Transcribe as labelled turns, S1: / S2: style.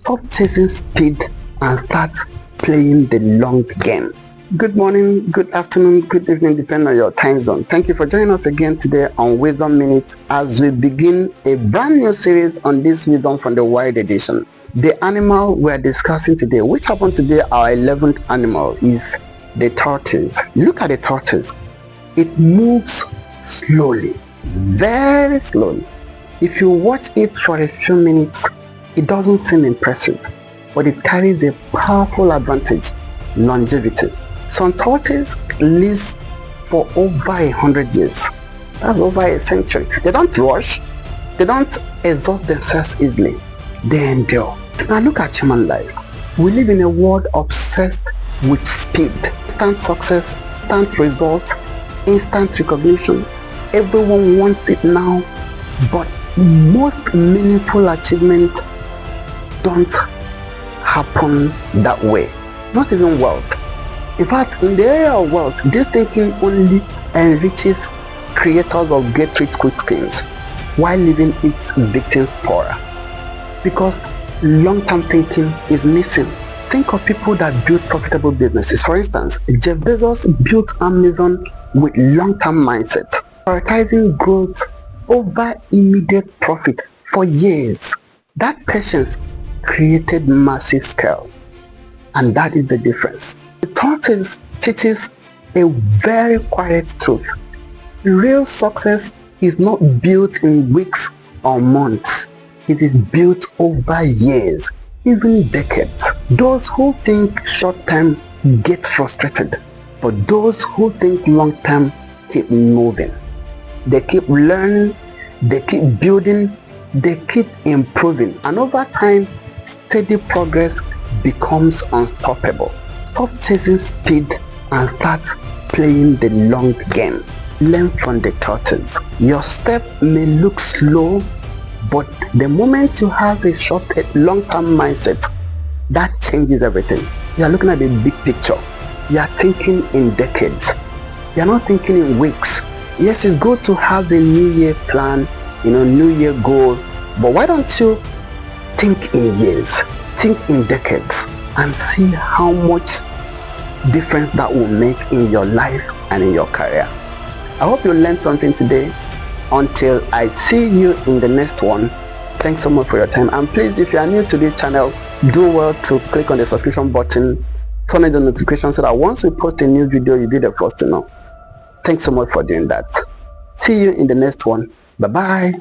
S1: Stop chasing speed and start playing the long game. Good morning, good afternoon, good evening, depending on your time zone. Thank you for joining us again today on Wisdom Minute as we begin a brand new series on this Wisdom from the Wild edition. The animal we're discussing today, which happened to be our 11th animal, is the tortoise. Look at the tortoise. It moves slowly, very slowly. If you watch it for a few minutes, it doesn't seem impressive, but it carries a powerful advantage: longevity. Some tortoise lives for over 100 years. That's over a century. They don't rush. They don't exhaust themselves easily. They endure. Now look at human life. We live in a world obsessed with speed. Instant success, instant results, instant recognition. Everyone wants it now, but most meaningful achievements don't happen that way. Not even wealth. In fact, in the area of wealth, this thinking only enriches creators of get rich quick schemes while leaving its victims poorer, because long-term thinking is missing. Think of people that build profitable businesses. For instance, Jeff Bezos built Amazon with long-term mindset, prioritizing growth over immediate profit for years. That patience created massive scale, and that is the difference. The tortoise teaches a very quiet truth. Real success is not built in weeks or months. It is built over years, even decades. Those who think short-term get frustrated, but those who think long-term keep moving. They keep learning, they keep building, they keep improving, and over time, steady progress becomes unstoppable. Stop chasing speed and start playing the long game. Learn from the tortoise. Your step may look slow, but the moment you have a long-term mindset, that changes everything. You are looking at the big picture. You are thinking in decades. You are not thinking in weeks. Yes, it's good to have a new year plan, new year goal, but why don't you think in years, think in decades, and see how much difference that will make in your life and in your career. I hope you learned something today. Until I see you in the next one, thanks so much for your time. And please, if you are new to this channel, do well to click on the subscription button, turn on the notification so that once we post a new video, you'll be the first to know. Thanks so much for doing that. See you in the next one. Bye bye.